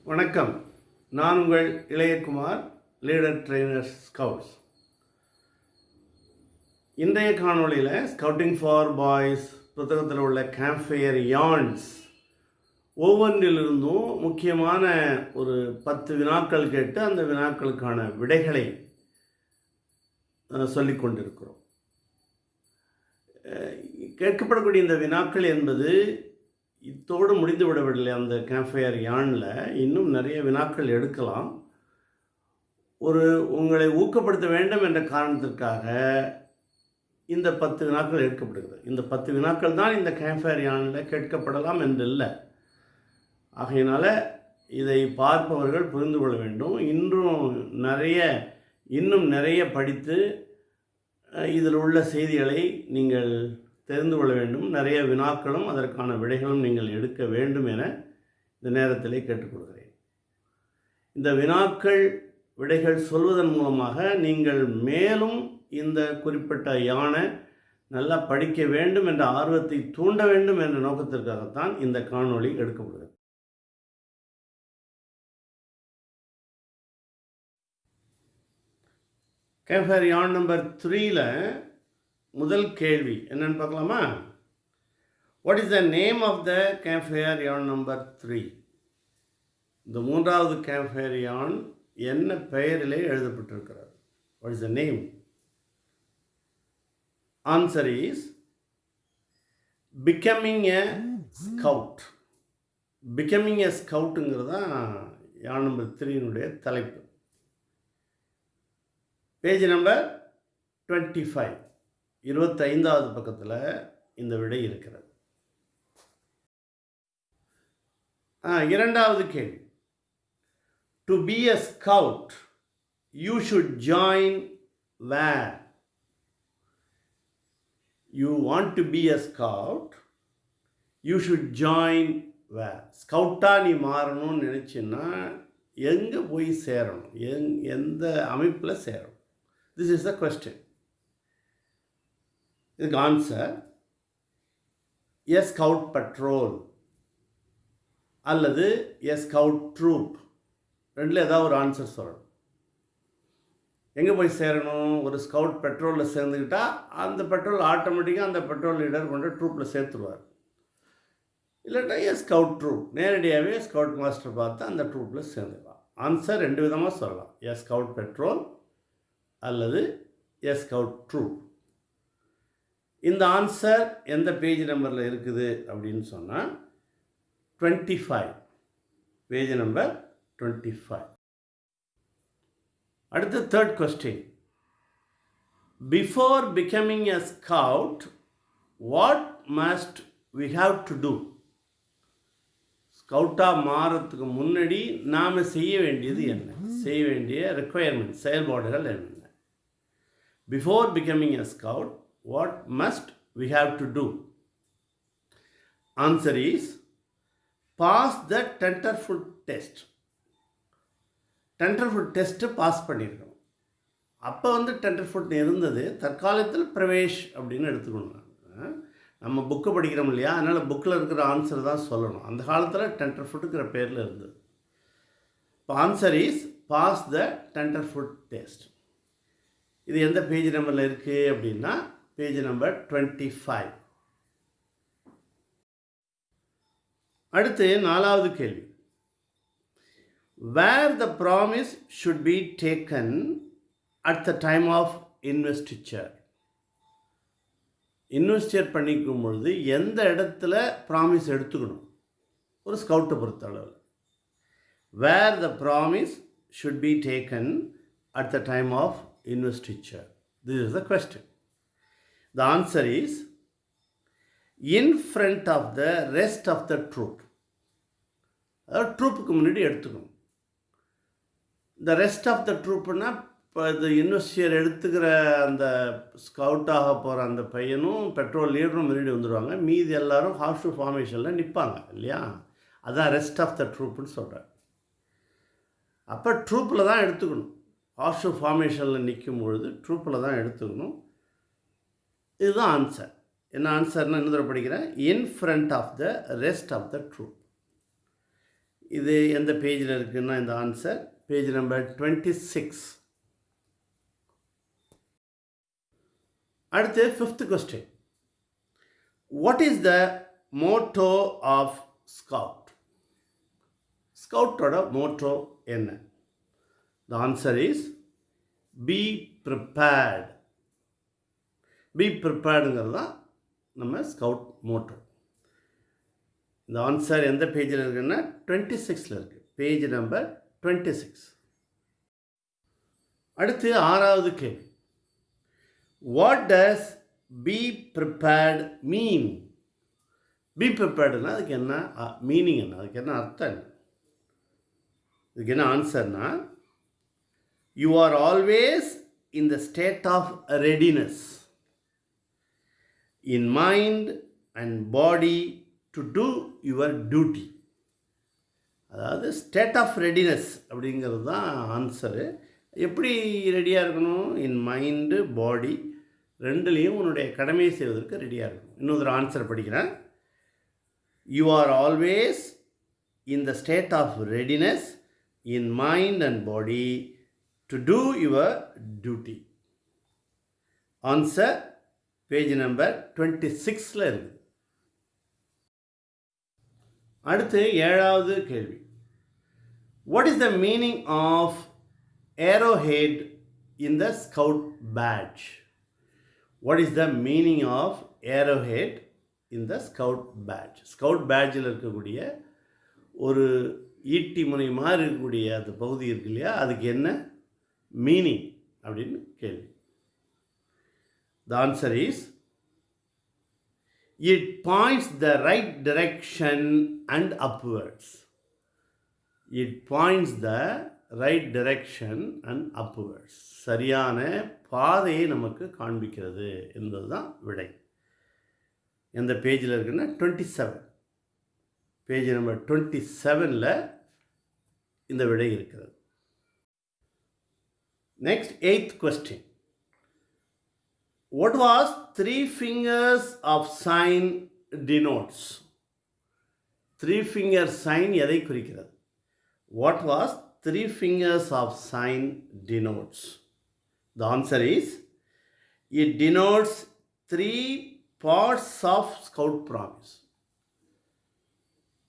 வணக்கம். நான் உங்கள் இளையகுமார், லீடர் ட்ரெய்னர் ஸ்கவுட்ஸ். இன்றைய காணொளியில் ஸ்கவுட்டிங் ஃபார் பாய்ஸ் புத்தகத்தில் உள்ள கேம்ப் ஃபயர் யார்ன்ஸ் ஒவ்வொன்றிலிருந்தும் முக்கியமான ஒரு 10 வினாக்கள் கேட்டு அந்த வினாக்களுக்கான விடைகளை சொல்லிக் கொண்டிருக்கிறோம். கேட்கப்படக்கூடிய இந்த வினாக்கள் என்பது இத்தோடு முடிந்து விடவில்லை. அந்த கேம்ப் ஃபயர் யார்னில் இன்னும் நிறைய வினாக்கள் எடுக்கலாம். உங்களை ஊக்கப்படுத்த வேண்டும் என்ற காரணத்திற்காக இந்த 10 வினாக்கள் எடுக்கப்படுகிறது. இந்த 10 வினாக்கள் தான் இந்த கேம்ப் ஃபயர் யார்னில் கேட்கப்படலாம் என்று இல்லை. ஆகையினால இதை பார்ப்பவர்கள் புரிந்து கொள்ள வேண்டும். இன்னும் நிறைய படித்து இதில் உள்ள செய்திகளை நீங்கள் தெரிந்து கொள்ள வேண்டும். நிறைய வினாக்களும் அதற்கான விடைகளும் நீங்கள் எடுக்க வேண்டும் என இந்த நேரத்திலே கேட்டுக்கொள்கிறேன். இந்த வினாக்கள் விடைகள் சொல்வதன் மூலமாக நீங்கள் மேலும் இந்த குறிப்பிட்ட யானை நல்லா படிக்க வேண்டும் என்ற ஆர்வத்தை தூண்ட வேண்டும் என்ற நோக்கத்திற்காகத்தான் இந்த காணொளி எடுக்கப்படுகிறது. கேம்ப் ஃபயர் யார்ன் நம்பர் 3ல் முதல் கேள்வி என்னன்னு பார்க்கலாமா? What is the name of the camp fire yarn number 3? இந்த 3வது கேம்ப் ஃபயர் யார்ன் என்ன பெயரிலே எழுதப்பட்டிருக்கிறது? What is the name? Answer is becoming a scout. Becoming a ஸ்கவுட்டுங்கிறது தான் யார்ன் நம்பர் 3னுடைய தலைப்பு. பேஜ் நம்பர் 25, 25வது பக்கத்தில் இந்த விடை இருக்கிறது. இரண்டாவது கேள்வி. To be a scout you should join where? You want to be a scout, you should join where? ஸ்கவுட்டாக நீ மாறணும்னு நினச்சின்னா எங்கே போய் சேரணும்? எந்த அமைப்பில் சேரணும்? This is the question. இதுக்கு ஆன்சர் எ ஸ்கவுட் பட்ரோல் அல்லது எ ஸ்கவுட் ட்ரூப், ரெண்டில் ஏதாவது ஒரு ஆன்சர் சொல்லணும். எங்கே போய் சேரணும்? ஒரு ஸ்கவுட் பெட்ரோலில் சேர்ந்துக்கிட்டால் அந்த பெட்ரோல் ஆட்டோமேட்டிக்காக அந்த பெட்ரோல் லீடர் கொண்டு ட்ரூப்பில் சேர்த்துருவார். இல்லாட்டா எ ஸ்கவுட் ட்ரூப், நேரடியாகவே ஸ்கவுட் மாஸ்டர் பார்த்து அந்த ட்ரூப்பில் சேர்ந்துக்கலாம். ஆன்சர் 2 விதமாக சொல்லலாம். எ ஸ்கவுட் பெட்ரோல் அல்லது எ ஸ்கவுட் ட்ரூப். இந்த ஆன்சர் எந்த பேஜ் நம்பரில் இருக்குது அப்படின்னு சொன்னால் 25, பேஜ் நம்பர் 25. அடுத்த third question. Before becoming a scout what must we have to do? ஸ்கவுட்டாக மாறத்துக்கு முன்னாடி நாம் செய்ய வேண்டியது என்ன? செய்ய வேண்டிய ரெக்குயர்மெண்ட், செயல்பாடுகள் என்ன? Before becoming a scout, what must we have to do? Answer is pass the tenderfoot test. tenderfoot test pass பண்ணியிருக்கணும். அப்போ tenderfoot இருந்தது, தற்காலத்தில் பிரவேஷ் அப்படின்னு எடுத்துக்கணும். நம்ம புக்கு படிக்கிறோம் இல்லையா, அதனால் புக்கில் இருக்கிற ஆன்சர் தான் சொல்லணும். அந்த காலத்தில் tenderfootங்கிற பேரில் இருந்தது. இப்போ answer is pass the tenderfoot test. இது எந்த பேஜ் நம்பரில் இருக்குது அப்படின்னா பேஜ் நம்பர் 25. அடுத்து 4வது கேள்வி. Where the promise should be taken at the time of investiture? Investiture பண்ணிக்கும் பொழுது எந்த இடத்துல ப்ராமிஸ் எடுத்துக்கணும் ஒரு ஸ்கவுட்டை பொறுத்த அளவில்? Where the promise should be taken at the time of investiture. This is the question. The answer is in front of the rest of the troop. அதாவது ட்ரூப்புக்கு முன்னாடி எடுத்துக்கணும். இந்த ரெஸ்ட் ஆஃப் த ட்ரூப்புன்னா இப்போ இந்த இன்வெஸ்டியர் எடுத்துக்கிற அந்த ஸ்கவுட்டாக போகிற அந்த பையனும் பெட்ரோல் லீடரும் முன்னாடி வந்துடுவாங்க. மீதி எல்லாரும் ஹார்ஸ் டு ஃபார்மேஷனில் நிற்பாங்க இல்லையா? அதான் ரெஸ்ட் ஆஃப் த ட்ரூப்புன்னு சொல்கிறார். அப்போ ட்ரூப்பில் தான் எடுத்துக்கணும். ஹார்ஸ் ஃபார்மேஷனில் நிற்கும் பொழுது ட்ரூப்பில் தான் எடுத்துக்கணும். இதுதான் ஆன்சர். என்ன ஆன்சர்னா இன்னொரு தடவை படிக்கிறேன். In front of the rest of the troop. இது எந்த பேஜில் இருக்குன்னா இந்த ஆன்சர் பேஜ் நம்பர் 26. அடுத்து 5th கொஸ்டின். What is the motto of scout? ஸ்கவுட்டோட மோட்டோ என்ன? The answer is be prepared. Be ப்ரிப்பேர்டுங்கிறது தான் நம்ம ஸ்கவுட் மோட்டோ. இந்த ஆன்சர் எந்த பேஜில் இருக்குன்னா 26ல் இருக்குது. Page number 26. அடுத்து 6வது கேள்வி. What does be prepared mean? Be ப்ரிப்பேர்டுனா அதுக்கு என்ன மீனிங், என்ன அதுக்கு என்ன அர்த்தம் என்ன? இதுக்கு என்ன ஆன்சர்னா you are always in the state of readiness in mind and body to do your duty. அதாவது ஸ்டேட் ஆஃப் ரெடினஸ் அப்படிங்கிறது தான் ஆன்சரு. எப்படி ரெடியாக இருக்கணும்? இன் மைண்டு பாடி ரெண்டுலேயும் உன்னுடைய கடமையை செய்வதற்கு ரெடியாக இருக்கணும். இன்னொரு ஆன்சர் படிக்கிறேன். You are always in the state of readiness in mind and body to do your duty. Answer page number 26ல் இருக்குது. அடுத்து 7வது கேள்வி. What is the meaning of arrowhead in the scout badge? What is the meaning of arrowhead in the scout badge? Scout பேட்ஜில் இருக்கக்கூடிய ஒரு ஈட்டி முனை மாதிரி இருக்கக்கூடிய அந்த பகுதி இருக்கு இல்லையா, அதுக்கு என்ன மீனிங் அப்படின்னு கேள்வி. The answer is it points the right direction and upwards. It points the right direction and upwards. சரியான பாதையை நமக்கு காண்பிக்கிறது என்பதுதான் விடை. எந்த பேஜில் இருக்குன்னா 27. பேஜ் நம்பர் 27ல் இந்த விடை இருக்கிறது. Next 8th question. What was 3 fingers of sign denotes? 3 finger sign எதை குறிக்கிறது? What was 3 fingers of sign denotes? The answer is it denotes 3 parts of scout promise.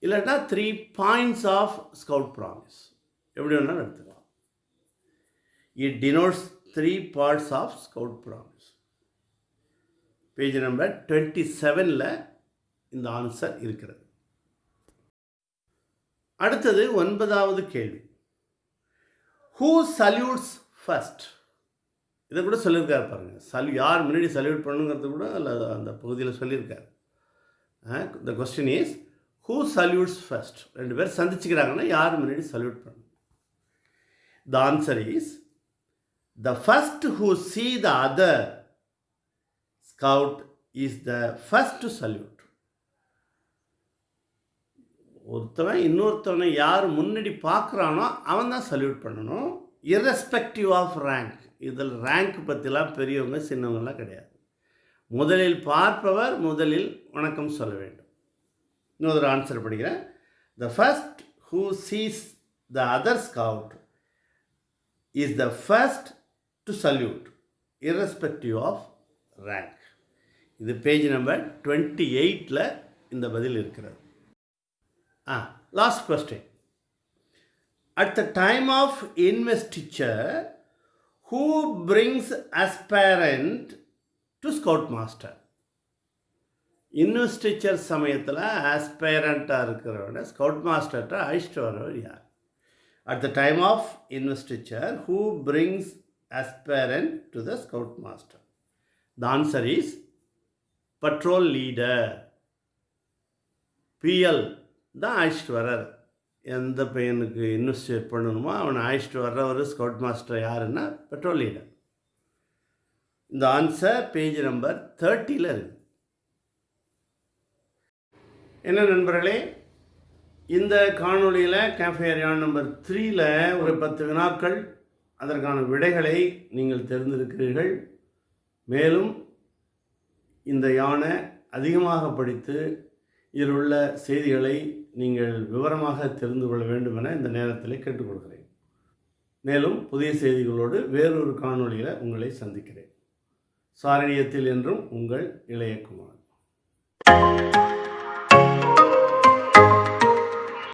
இல்லைன்னா 3 points of scout promise. எப்படி வேணாலும் எடுத்துக்கலாம். It denotes 3 parts of scout promise. Page number 27ல் இந்த ஆன்சர் இருக்கிறது. அடுத்தது 9வது கேள்வி. Who salutes first? இதை கூட சொல்லியிருக்காரு பாருங்கள். யார் முன்னாடி சல்யூட் பண்ணுங்கிறது கூட அதில் அந்த பகுதியில் சொல்லியிருக்காரு. The question is who salutes first? 2 பேர் சந்திச்சுக்கிறாங்கன்னா யார் முன்னாடி சல்யூட் பண்ணணும்? த answer is the first who see the other scout is the first to salute. ஒருத்தவன் இன்னொருத்தவனை யார் முன்னாடி பார்க்குறானோ அவன் தான் சல்யூட் பண்ணணும், irrespective ஆஃப் ரேங்க். இதில் ரேங்க் பற்றிலாம் பெரியவங்க சின்னவங்கலாம் கிடையாது. முதலில் பார்ப்பவர் முதலில் வணக்கம் சொல்ல வேண்டும். இன்னொரு ஆன்சர் படிக்கிறேன். The first who sees the other scout is the first to salute, irrespective of rank. இது பேஜ் நம்பர் 28ல் இந்த பதில் இருக்கிறது. Last question. At the time of investiture who brings aspirant to scout master? Investiture சமயத்தில் ஆஸ்பைரண்ட்டாக இருக்கிறவன scout மாஸ்டர்கிட்ட அழைச்சிட்டு வரவர் யார்? At the time of investiture who brings aspirant to the scout master? The answer is patrol leader. PL தான் அழைச்சிட்டு வர்றார். எந்த பையனுக்கு இன்வெஸ்டிகேட் பண்ணணுமோ அவனை அழைச்சிட்டு வர்ற ஒரு ஸ்கவுட் மாஸ்டர் யாருன்னா பெட்ரோல் லீடர். இந்த ஆன்சர் பேஜ் நம்பர் 30ல் இருக்குது. என்ன நண்பர்களே, இந்த காணொளியில் கேஃபே ஏரியான் நம்பர் 3ல் ஒரு 10 வினாக்கள், அதற்கான விடைகளை நீங்கள் தெரிந்திருக்கிறீர்கள். மேலும் இந்த யானை அதிகமாக படித்து இதில் உள்ள செய்திகளை நீங்கள் விவரமாக தெரிந்து கொள்ள வேண்டும் என இந்த நேரத்தில் கேட்டுக்கொள்கிறேன். மேலும் புதிய செய்திகளோடு வேறொரு காணொளியில் உங்களை சந்திக்கிறேன். சாரணியத்தில் என்றும் உங்கள் இளையகுமார்.